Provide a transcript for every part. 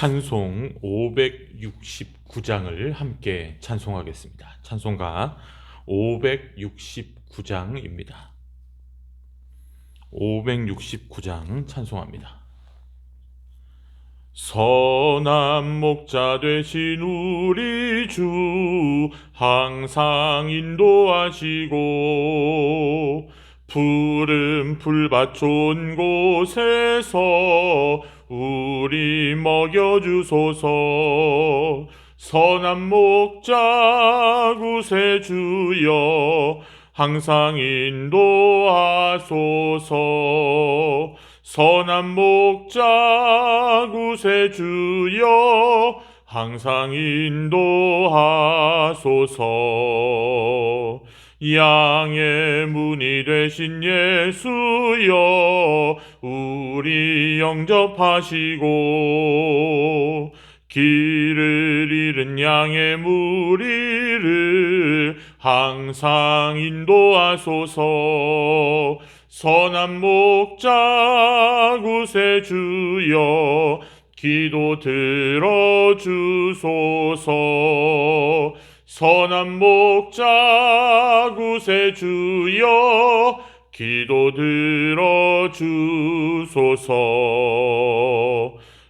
찬송 569장을 함께 찬송하겠습니다. 찬송가 569장입니다. 569장 찬송합니다. 선한 목자 되신 우리 주 항상 인도하시고 푸른 풀밭 좋은 곳에서 우리 먹여주소서. 선한 목자 구세주여 항상 인도하소서. 선한 목자 구세주여 항상 인도하소서. 양의 문이 되신 예수여 우리 영접하시고 길을 잃은 양의 무리를 항상 인도하소서. 선한 목자 구세주여 기도 들어주소서. 선한 목자 구세주여 기도 들어주소서.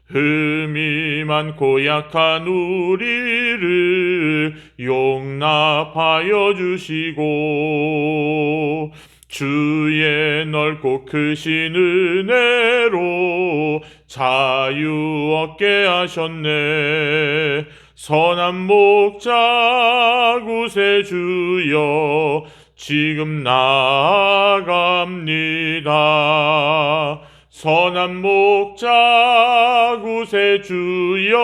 흠이 많고 약한 우리를 용납하여 주시고 주의 넓고 크신 은혜로 자유 얻게 하셨네. 선한 목자 구세주여 지금 나아갑니다. 선한 목자 구세주여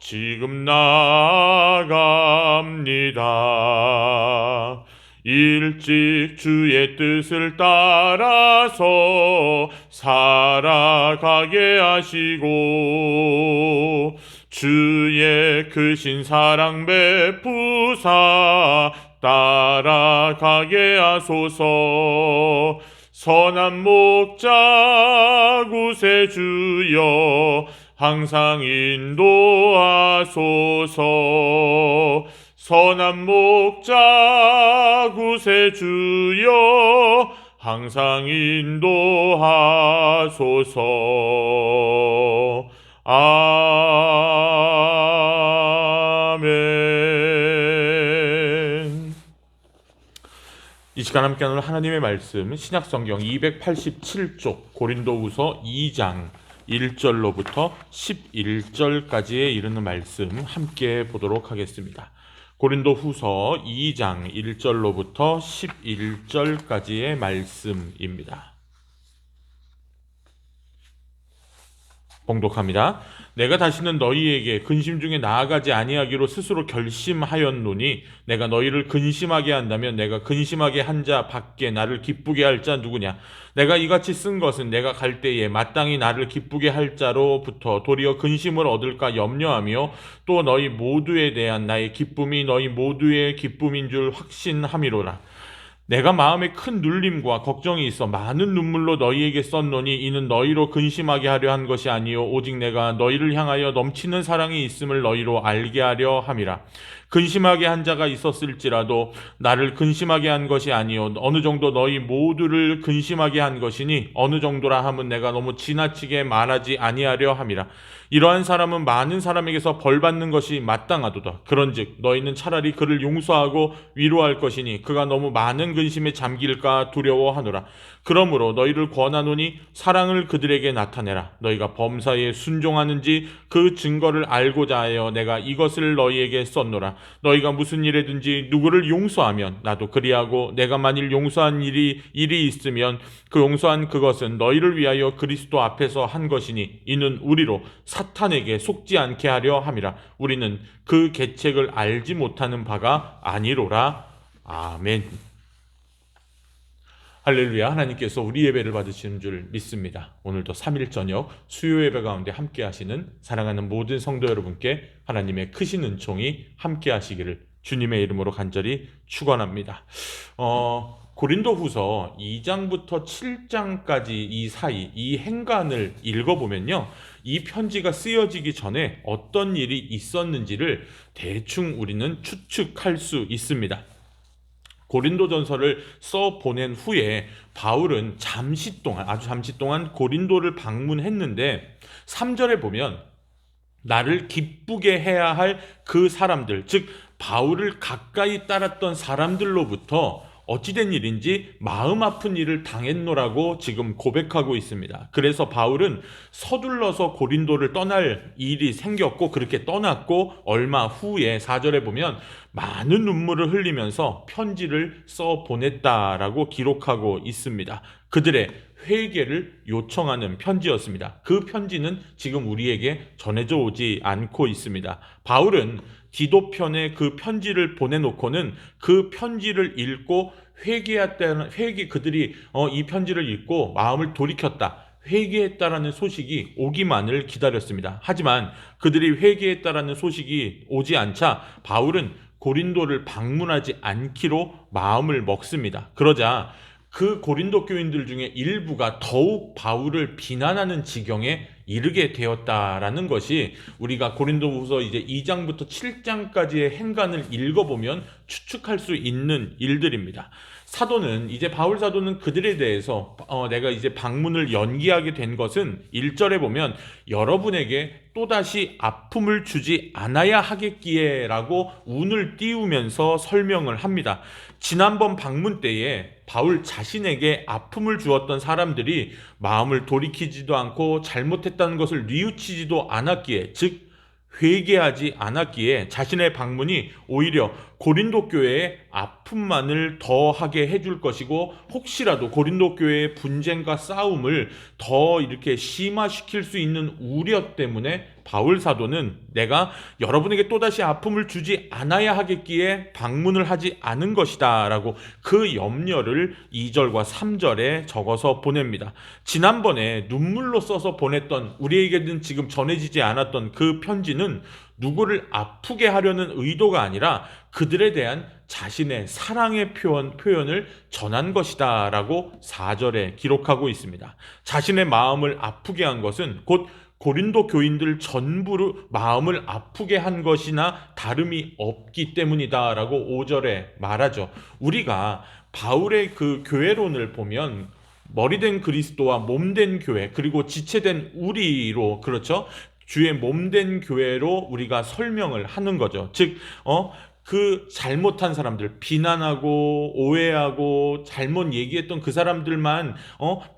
지금 나아갑니다. 일찍 주의 뜻을 따라서 살아가게 하시고 주의 크신 사랑 베푸사 따라가게 하소서. 선한 목자 구세주여 항상 인도하소서. 선한 목자 구세주여 항상 인도하소서. 아멘. 이 시간 함께 나눌 하나님의 말씀 신약성경 287쪽 고린도후서 2장 1절로부터 11절까지에 이르는 말씀 함께 보도록 하겠습니다. 고린도후서 2장 1절로부터 11절까지의 말씀입니다. 봉독합니다. 내가 다시는 너희에게 근심 중에 나아가지 아니하기로 스스로 결심하였노니 내가 너희를 근심하게 한다면 내가 근심하게 한 자 밖에 나를 기쁘게 할 자 누구냐? 내가 이같이 쓴 것은 내가 갈 때에 마땅히 나를 기쁘게 할 자로부터 도리어 근심을 얻을까 염려하며 또 너희 모두에 대한 나의 기쁨이 너희 모두의 기쁨인 줄 확신함이로라. 내가 마음에 큰 눌림과 걱정이 있어 많은 눈물로 너희에게 썼노니 이는 너희로 근심하게 하려 한 것이 아니요 오직 내가 너희를 향하여 넘치는 사랑이 있음을 너희로 알게 하려 함이라. 근심하게 한 자가 있었을지라도 나를 근심하게 한 것이 아니요 어느 정도 너희 모두를 근심하게 한 것이니 어느 정도라 함은 내가 너무 지나치게 말하지 아니하려 함이라. 이러한 사람은 많은 사람에게서 벌받는 것이 마땅하도다. 그런즉 너희는 차라리 그를 용서하고 위로할 것이니 그가 너무 많은 근심에 잠길까 두려워하노라. 그러므로 너희를 권하노니 사랑을 그들에게 나타내라. 너희가 범사에 순종하는지 그 증거를 알고자 하여 내가 이것을 너희에게 썼노라. 너희가 무슨 일에든지 누구를 용서하면 나도 그리하고 내가 만일 용서한 일이 있으면 그 용서한 그것은 너희를 위하여 그리스도 앞에서 한 것이니 이는 우리로 사탄에게 속지 않게 하려 함이라. 우리는 그 계책을 알지 못하는 바가 아니로라. 아멘. 할렐루야. 하나님께서 우리 예배를 받으시는 줄 믿습니다. 오늘도 3일 저녁 수요 예배 가운데 함께 하시는 사랑하는 모든 성도 여러분께 하나님의 크신 은총이 함께 하시기를 주님의 이름으로 간절히 축원합니다. 고린도후서 2장부터 7장까지 이 사이 이 행간을 읽어보면요, 이 편지가 쓰여지기 전에 어떤 일이 있었는지를 대충 우리는 추측할 수 있습니다. 고린도전서를 써 보낸 후에 바울은 아주 잠시 동안 고린도를 방문했는데 3절에 보면 나를 기쁘게 해야 할 그 사람들, 즉 바울을 가까이 따랐던 사람들로부터 어찌된 일인지 마음 아픈 일을 당했노라고 지금 고백하고 있습니다. 그래서 바울은 서둘러서 고린도를 떠날 일이 생겼고 그렇게 떠났고 얼마 후에 4절에 보면 많은 눈물을 흘리면서 편지를 써 보냈다라고 기록하고 있습니다. 그들의 회개를 요청하는 편지였습니다. 그 편지는 지금 우리에게 전해져 오지 않고 있습니다. 바울은 디도편에 그 편지를 보내놓고는 그 편지를 읽고 그들이 이 편지를 읽고 마음을 돌이켰다, 회개했다라는 소식이 오기만을 기다렸습니다. 하지만 그들이 회개했다라는 소식이 오지 않자 바울은 고린도를 방문하지 않기로 마음을 먹습니다. 그러자 그 고린도 교인들 중에 일부가 더욱 바울을 비난하는 지경에 이르게 되었다라는 것이 우리가 고린도후서 이제 2장부터 7장까지의 행간을 읽어보면 추측할 수 있는 일들입니다. 바울 사도는 그들에 대해서 내가 이제 방문을 연기하게 된 것은 1절에 보면 여러분에게 또다시 아픔을 주지 않아야 하겠기에 라고 운을 띄우면서 설명을 합니다. 지난번 방문 때에 바울 자신에게 아픔을 주었던 사람들이 마음을 돌이키지도 않고 잘못했다는 것을 뉘우치지도 않았기에, 즉 회개하지 않았기에 자신의 방문이 오히려 고린도 교회의 아픔만을 더하게 해줄 것이고 혹시라도 고린도 교회의 분쟁과 싸움을 더 이렇게 심화시킬 수 있는 우려 때문에 바울 사도는 내가 여러분에게 또다시 아픔을 주지 않아야 하겠기에 방문을 하지 않은 것이다 라고 그 염려를 2절과 3절에 적어서 보냅니다. 지난번에 눈물로 써서 보냈던, 우리에게는 지금 전해지지 않았던 그 편지는 누구를 아프게 하려는 의도가 아니라 그들에 대한 자신의 사랑의 표현을 전한 것이다 라고 4절에 기록하고 있습니다. 자신의 마음을 아프게 한 것은 곧 고린도 교인들 전부를 마음을 아프게 한 것이나 다름이 없기 때문이다 라고 5절에 말하죠. 우리가 바울의 그 교회론을 보면 머리된 그리스도와 몸된 교회, 그리고 지체된 우리로, 그렇죠? 주의 몸된 교회로 우리가 설명을 하는 거죠. 즉, 그 잘못한 사람들, 비난하고 오해하고 잘못 얘기했던 그 사람들만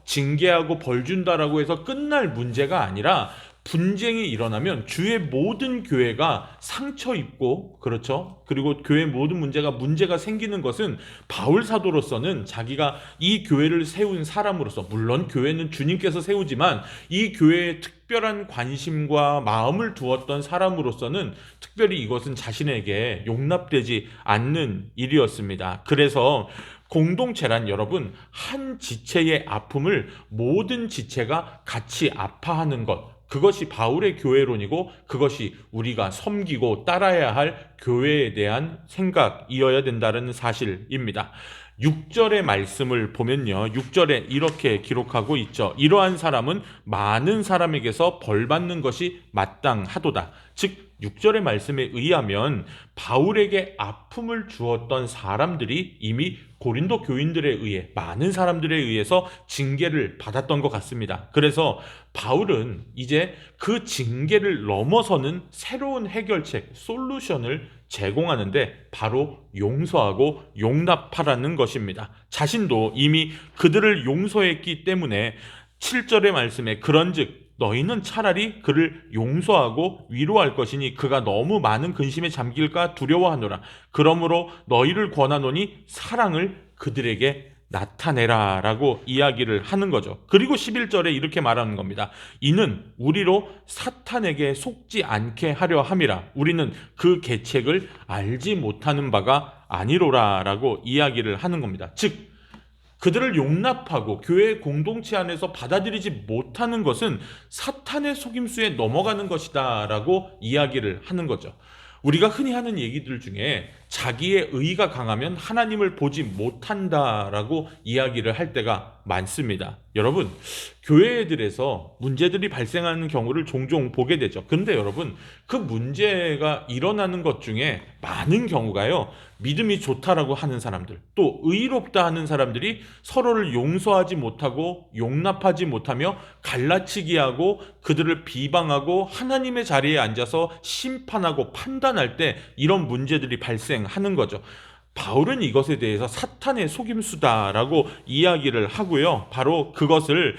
징계하고 벌 준다라고 해서 끝날 문제가 아니라, 분쟁이 일어나면 주의 모든 교회가 상처 입고, 그렇죠? 그리고 교회 모든 문제가 생기는 것은 바울 사도로서는 자기가 이 교회를 세운 사람으로서, 물론 교회는 주님께서 세우지만 이 교회에 특별한 관심과 마음을 두었던 사람으로서는 특별히 이것은 자신에게 용납되지 않는 일이었습니다. 그래서 공동체란 여러분, 한 지체의 아픔을 모든 지체가 같이 아파하는 것, 그것이 바울의 교회론이고 그것이 우리가 섬기고 따라야 할 교회에 대한 생각이어야 된다는 사실입니다. 6절의 말씀을 보면요, 6절에 이렇게 기록하고 있죠. 이러한 사람은 많은 사람에게서 벌받는 것이 마땅하도다. 즉 6절의 말씀에 의하면 바울에게 아픔을 주었던 사람들이 이미 고린도 교인들에 의해, 많은 사람들에 의해서 징계를 받았던 것 같습니다. 그래서 바울은 이제 그 징계를 넘어서는 새로운 해결책, 솔루션을 제공하는데 바로 용서하고 용납하라는 것입니다. 자신도 이미 그들을 용서했기 때문에 7절의 말씀에 그런즉 너희는 차라리 그를 용서하고 위로할 것이니 그가 너무 많은 근심에 잠길까 두려워하노라. 그러므로 너희를 권하노니 사랑을 그들에게 나타내라 라고 이야기를 하는 거죠. 그리고 11절에 이렇게 말하는 겁니다. 이는 우리로 사탄에게 속지 않게 하려 함이라. 우리는 그 계책을 알지 못하는 바가 아니로라 라고 이야기를 하는 겁니다. 즉 그들을 용납하고 교회 공동체 안에서 받아들이지 못하는 것은 사탄의 속임수에 넘어가는 것이다 라고 이야기를 하는 거죠. 우리가 흔히 하는 얘기들 중에 자기의 의가 강하면 하나님을 보지 못한다라고 이야기를 할 때가 많습니다. 여러분, 교회들에서 문제들이 발생하는 경우를 종종 보게 되죠. 근데 여러분, 그 문제가 일어나는 것 중에 많은 경우가요, 믿음이 좋다라고 하는 사람들, 또 의롭다 하는 사람들이 서로를 용서하지 못하고 용납하지 못하며 갈라치기 하고 그들을 비방하고 하나님의 자리에 앉아서 심판하고 판단할 때 이런 문제들이 발생하는 거죠. 바울은 이것에 대해서 사탄의 속임수다라고 이야기를 하고요. 바로 그것을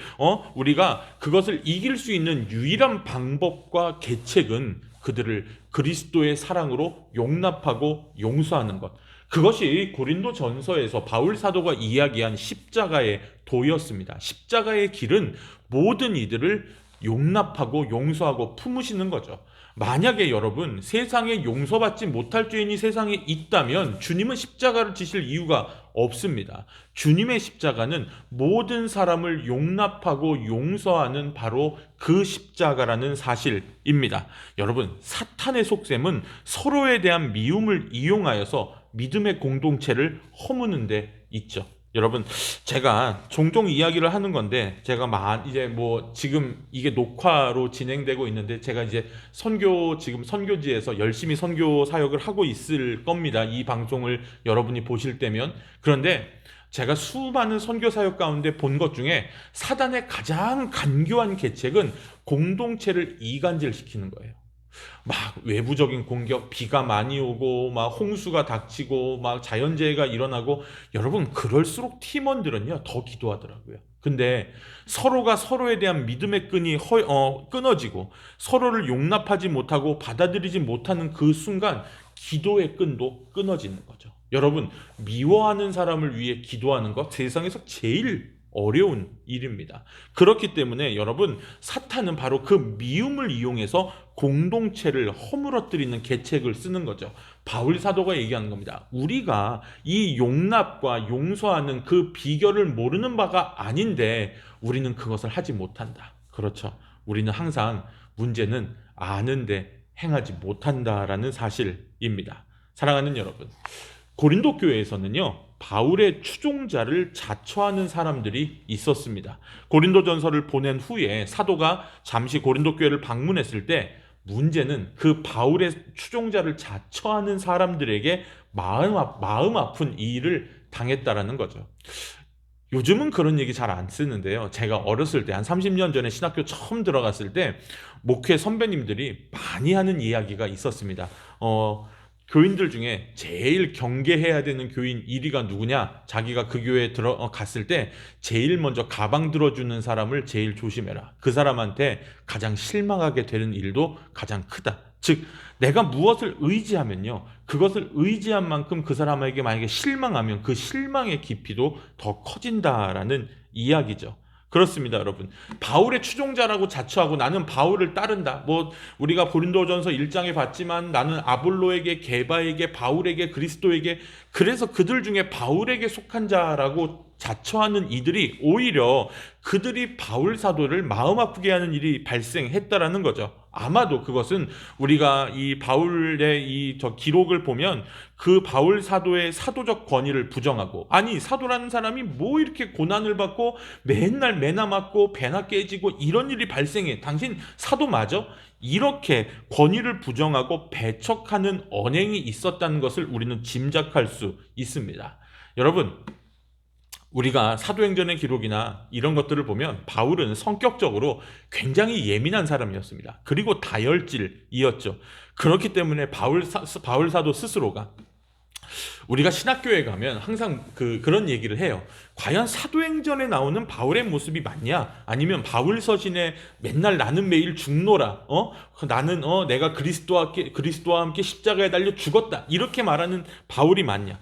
우리가 그것을 이길 수 있는 유일한 방법과 계책은 그들을 그리스도의 사랑으로 용납하고 용서하는 것. 그것이 고린도전서에서 바울 사도가 이야기한 십자가의 도였습니다. 십자가의 길은 모든 이들을 용납하고 용서하고 품으시는 거죠. 만약에 여러분 세상에 용서받지 못할 죄인이 세상에 있다면 주님은 십자가를 지실 이유가 없습니다. 주님의 십자가는 모든 사람을 용납하고 용서하는 바로 그 십자가라는 사실입니다. 여러분, 사탄의 속셈은 서로에 대한 미움을 이용하여서 믿음의 공동체를 허무는 데 있죠. 여러분, 제가 종종 이야기를 하는 건데, 제가 이제 지금 이게 녹화로 진행되고 있는데, 제가 이제 지금 선교지에서 열심히 선교 사역을 하고 있을 겁니다. 이 방송을 여러분이 보실 때면. 그런데 제가 수많은 선교 사역 가운데 본 것 중에 사단의 가장 간교한 계책은 공동체를 이간질시키는 거예요. 막 외부적인 공격, 비가 많이 오고 막 홍수가 닥치고 막 자연재해가 일어나고, 여러분 그럴수록 팀원들은요 더 기도하더라고요. 근데 서로가 서로에 대한 믿음의 끈이 끊어지고 서로를 용납하지 못하고 받아들이지 못하는 그 순간 기도의 끈도 끊어지는 거죠. 여러분, 미워하는 사람을 위해 기도하는 것 세상에서 제일 어려운 일입니다. 그렇기 때문에 여러분, 사탄은 바로 그 미움을 이용해서 공동체를 허물어뜨리는 계책을 쓰는 거죠. 바울 사도가 얘기하는 겁니다. 우리가 이 용납과 용서하는 그 비결을 모르는 바가 아닌데 우리는 그것을 하지 못한다. 그렇죠. 우리는 항상 문제는 아는데 행하지 못한다라는 사실입니다. 사랑하는 여러분, 고린도 교회에서는요, 바울의 추종자를 자처하는 사람들이 있었습니다. 고린도전서를 보낸 후에 사도가 잠시 고린도 교회를 방문했을 때 문제는 그 바울의 추종자를 자처하는 사람들에게 마음 아픈 이 일을 당했다라는 거죠. 요즘은 그런 얘기 잘 안 쓰는데요. 제가 어렸을 때 한 30년 전에 신학교 처음 들어갔을 때 목회 선배님들이 많이 하는 이야기가 있었습니다. 교인들 중에 제일 경계해야 되는 교인 1위가 누구냐? 자기가 그 교회에 갔을 때 제일 먼저 가방 들어주는 사람을 제일 조심해라. 그 사람한테 가장 실망하게 되는 일도 가장 크다. 즉, 내가 무엇을 의지하면요, 그것을 의지한 만큼 그 사람에게 만약에 실망하면 그 실망의 깊이도 더 커진다라는 이야기죠. 그렇습니다, 여러분. 바울의 추종자라고 자처하고 나는 바울을 따른다. 우리가 고린도전서 1장에 봤지만 나는 아볼로에게, 게바에게, 바울에게, 그리스도에게, 그래서 그들 중에 바울에게 속한 자라고 자처하는 이들이 오히려 그들이 바울 사도를 마음 아프게 하는 일이 발생했다라는 거죠. 아마도 그것은 우리가 이 바울의 기록을 보면 그 바울 사도의 사도적 권위를 부정하고, 아니 사도라는 사람이 뭐 이렇게 고난을 받고 맨날 매나 맞고 배나 깨지고 이런 일이 발생해, 당신 사도 맞아? 이렇게 권위를 부정하고 배척하는 언행이 있었다는 것을 우리는 짐작할 수 있습니다. 여러분, 우리가 사도행전의 기록이나 이런 것들을 보면 바울은 성격적으로 굉장히 예민한 사람이었습니다. 그리고 다혈질이었죠. 그렇기 때문에 바울 사도 스스로가, 우리가 신학교에 가면 항상 그런 얘기를 해요. 과연 사도행전에 나오는 바울의 모습이 맞냐? 아니면 바울서신에 맨날 나는 매일 죽노라, 나는 내가 그리스도와 함께 십자가에 달려 죽었다, 이렇게 말하는 바울이 맞냐?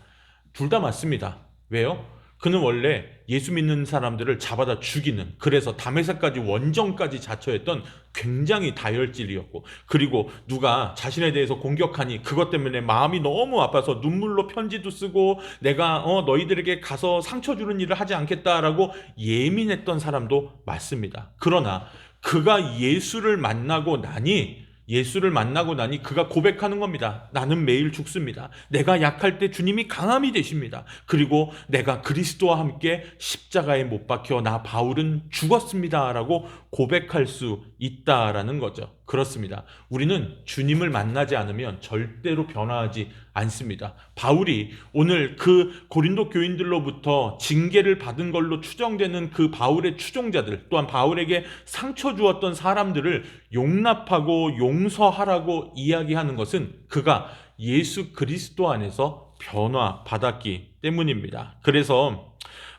둘 다 맞습니다. 왜요? 그는 원래 예수 믿는 사람들을 잡아다 죽이는, 그래서 다메섹까지 원정까지 자처했던 굉장히 다혈질이었고, 그리고 누가 자신에 대해서 공격하니 그것 때문에 마음이 너무 아파서 눈물로 편지도 쓰고 내가 너희들에게 가서 상처 주는 일을 하지 않겠다라고 예민했던 사람도 맞습니다. 그러나 그가 예수를 만나고 나니 예수를 만나고 나니 그가 고백하는 겁니다. 나는 매일 죽습니다. 내가 약할 때 주님이 강함이 되십니다. 그리고 내가 그리스도와 함께 십자가에 못 박혀 나 바울은 죽었습니다 라고 고백할 수 있다라는 거죠. 그렇습니다. 우리는 주님을 만나지 않으면 절대로 변화하지 않습니다. 바울이 오늘 그 고린도 교인들로부터 징계를 받은 걸로 추정되는 그 바울의 추종자들, 또한 바울에게 상처 주었던 사람들을 용납하고 용서하라고 이야기하는 것은 그가 예수 그리스도 안에서 변화받았기 때문입니다. 그래서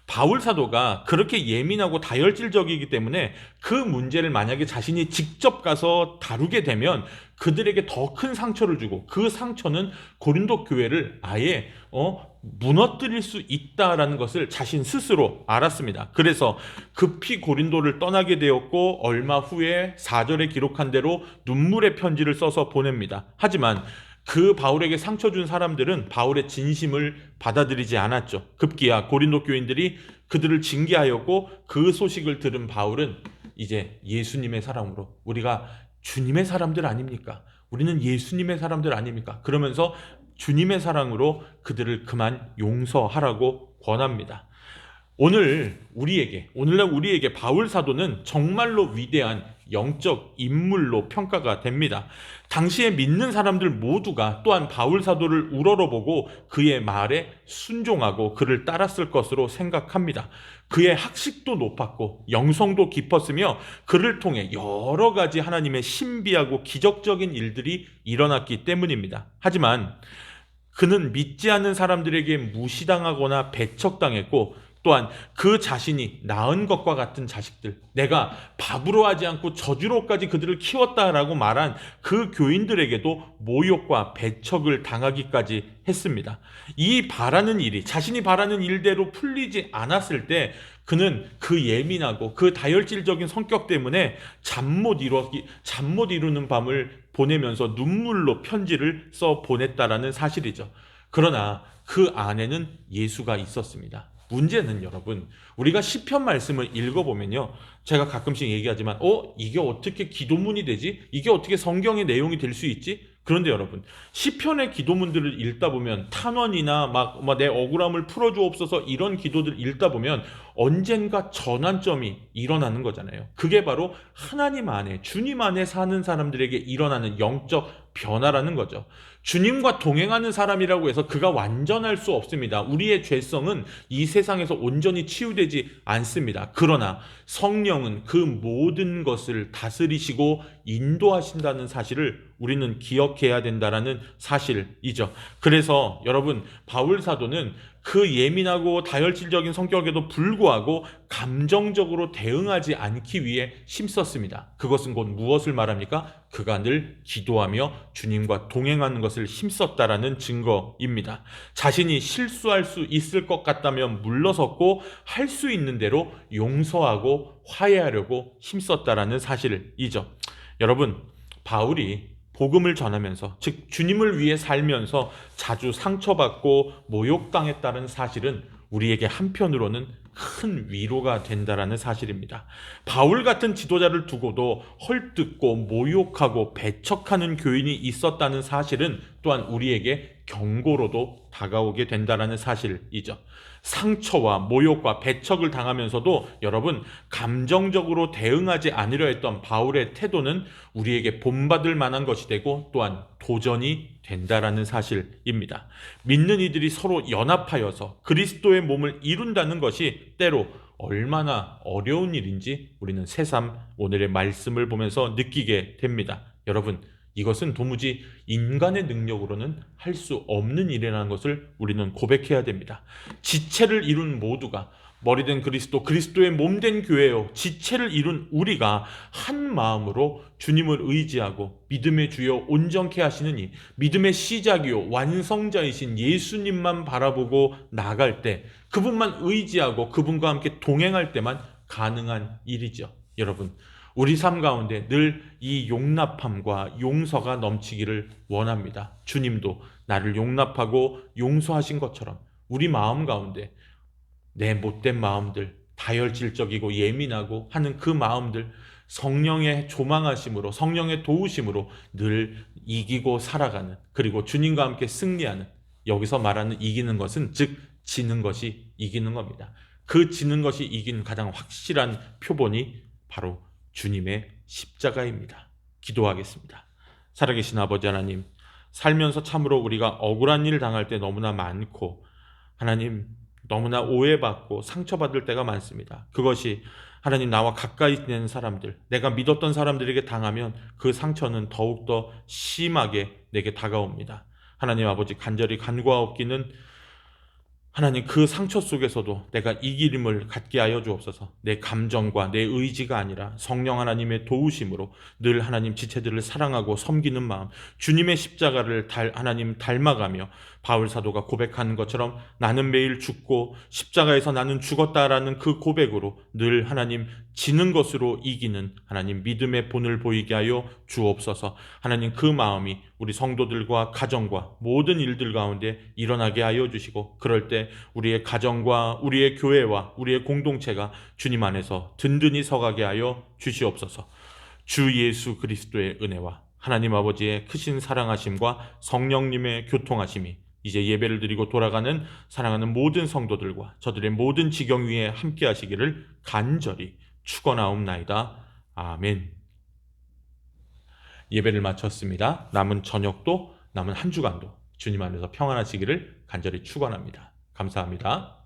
바울 사도가 그렇게 예민하고 다혈질적이기 때문에 그 문제를 만약에 자신이 직접 가서 다루게 되면 그들에게 더 큰 상처를 주고 그 상처는 고린도 교회를 아예 무너뜨릴 수 있다라는 것을 자신 스스로 알았습니다. 그래서 급히 고린도를 떠나게 되었고 얼마 후에 4절에 기록한 대로 눈물의 편지를 써서 보냅니다. 하지만 그 바울에게 상처 준 사람들은 바울의 진심을 받아들이지 않았죠. 급기야 고린도 교인들이 그들을 징계하였고 그 소식을 들은 바울은 이제 예수님의 사랑으로 우리가 주님의 사람들 아닙니까? 우리는 예수님의 사람들 아닙니까? 그러면서 주님의 사랑으로 그들을 그만 용서하라고 권합니다. 오늘날 우리에게 바울 사도는 정말로 위대한 영적 인물로 평가가 됩니다. 당시에 믿는 사람들 모두가 또한 바울 사도를 우러러보고 그의 말에 순종하고 그를 따랐을 것으로 생각합니다. 그의 학식도 높았고 영성도 깊었으며 그를 통해 여러 가지 하나님의 신비하고 기적적인 일들이 일어났기 때문입니다. 하지만 그는 믿지 않는 사람들에게 무시당하거나 배척당했고 또한 그 자신이 낳은 것과 같은 자식들, 내가 밥으로 하지 않고 저주로까지 그들을 키웠다라고 말한 그 교인들에게도 모욕과 배척을 당하기까지 했습니다. 자신이 바라는 일대로 풀리지 않았을 때 그는 그 예민하고 그 다혈질적인 성격 때문에 잠 못 이루는 밤을 보내면서 눈물로 편지를 써 보냈다라는 사실이죠. 그러나 그 안에는 예수가 있었습니다. 문제는 여러분, 우리가 시편 말씀을 읽어보면요, 제가 가끔씩 얘기하지만 이게 어떻게 기도문이 되지? 이게 어떻게 성경의 내용이 될 수 있지? 그런데 여러분, 시편의 기도문들을 읽다 보면 탄원이나 막 내 억울함을 풀어주옵소서 이런 기도들 읽다 보면 언젠가 전환점이 일어나는 거잖아요. 그게 바로 하나님 안에, 주님 안에 사는 사람들에게 일어나는 영적 변화라는 거죠. 주님과 동행하는 사람이라고 해서 그가 완전할 수 없습니다. 우리의 죄성은 이 세상에서 온전히 치유되지 않습니다. 그러나 성령은 그 모든 것을 다스리시고 인도하신다는 사실을 우리는 기억해야 된다는 사실이죠. 그래서 여러분, 바울 사도는 그 예민하고 다혈질적인 성격에도 불구하고 감정적으로 대응하지 않기 위해 힘썼습니다. 그것은 곧 무엇을 말합니까? 그가 늘 기도하며 주님과 동행하는 것을 힘썼다라는 증거입니다. 자신이 실수할 수 있을 것 같다면 물러섰고 할 수 있는 대로 용서하고 화해하려고 힘썼다라는 사실이죠. 여러분, 바울이 복음을 전하면서, 즉 주님을 위해 살면서 자주 상처받고 모욕당했다는 사실은 우리에게 한편으로는 큰 위로가 된다라는 사실입니다. 바울 같은 지도자를 두고도 헐뜯고 모욕하고 배척하는 교인이 있었다는 사실은 또한 우리에게 경고로도 다가오게 된다라는 사실이죠. 상처와 모욕과 배척을 당하면서도 여러분, 감정적으로 대응하지 않으려 했던 바울의 태도는 우리에게 본받을 만한 것이 되고 또한 도전이 된다라는 사실입니다. 믿는 이들이 서로 연합하여서 그리스도의 몸을 이룬다는 것이 때로 얼마나 어려운 일인지 우리는 새삼 오늘의 말씀을 보면서 느끼게 됩니다. 여러분, 이것은 도무지 인간의 능력으로는 할 수 없는 일이라는 것을 우리는 고백해야 됩니다. 지체를 이룬 모두가 머리된 그리스도, 그리스도의 몸된 교회요, 지체를 이룬 우리가 한 마음으로 주님을 의지하고 믿음의 주여 온전케 하시는 이, 믿음의 시작이요 완성자이신 예수님만 바라보고 나아갈 때, 그분만 의지하고 그분과 함께 동행할 때만 가능한 일이죠. 여러분, 우리 삶 가운데 늘 이 용납함과 용서가 넘치기를 원합니다. 주님도 나를 용납하고 용서하신 것처럼 우리 마음 가운데 내 못된 마음들, 다혈질적이고 예민하고 하는 그 마음들, 성령의 조망하심으로, 성령의 도우심으로 늘 이기고 살아가는, 그리고 주님과 함께 승리하는, 여기서 말하는 이기는 것은 즉 지는 것이 이기는 겁니다. 그 지는 것이 이긴 가장 확실한 표본이 바로 주님의 십자가입니다. 기도하겠습니다. 살아계신 아버지 하나님, 살면서 참으로 우리가 억울한 일을 당할 때 너무나 많고, 하나님 너무나 오해받고 상처받을 때가 많습니다. 그것이 하나님 나와 가까이 있는 사람들, 내가 믿었던 사람들에게 당하면 그 상처는 더욱더 심하게 내게 다가옵니다. 하나님 아버지, 간절히 간구하옵기는 하나님 그 상처 속에서도 내가 이기림을 갖게 하여 주옵소서. 내 감정과 내 의지가 아니라 성령 하나님의 도우심으로 늘 하나님 지체들을 사랑하고 섬기는 마음, 주님의 십자가를 하나님 닮아가며 바울 사도가 고백하는 것처럼 나는 매일 죽고 십자가에서 나는 죽었다라는 그 고백으로 늘 하나님 지는 것으로 이기는 하나님 믿음의 본을 보이게 하여 주옵소서. 하나님 그 마음이 우리 성도들과 가정과 모든 일들 가운데 일어나게 하여 주시고, 그럴 때 우리의 가정과 우리의 교회와 우리의 공동체가 주님 안에서 든든히 서가게 하여 주시옵소서. 주 예수 그리스도의 은혜와 하나님 아버지의 크신 사랑하심과 성령님의 교통하심이 이제 예배를 드리고 돌아가는 사랑하는 모든 성도들과 저들의 모든 지경 위에 함께 하시기를 간절히 축원하옵나이다. 아멘. 예배를 마쳤습니다. 남은 저녁도 남은 한 주간도 주님 안에서 평안하시기를 간절히 축원합니다. 감사합니다.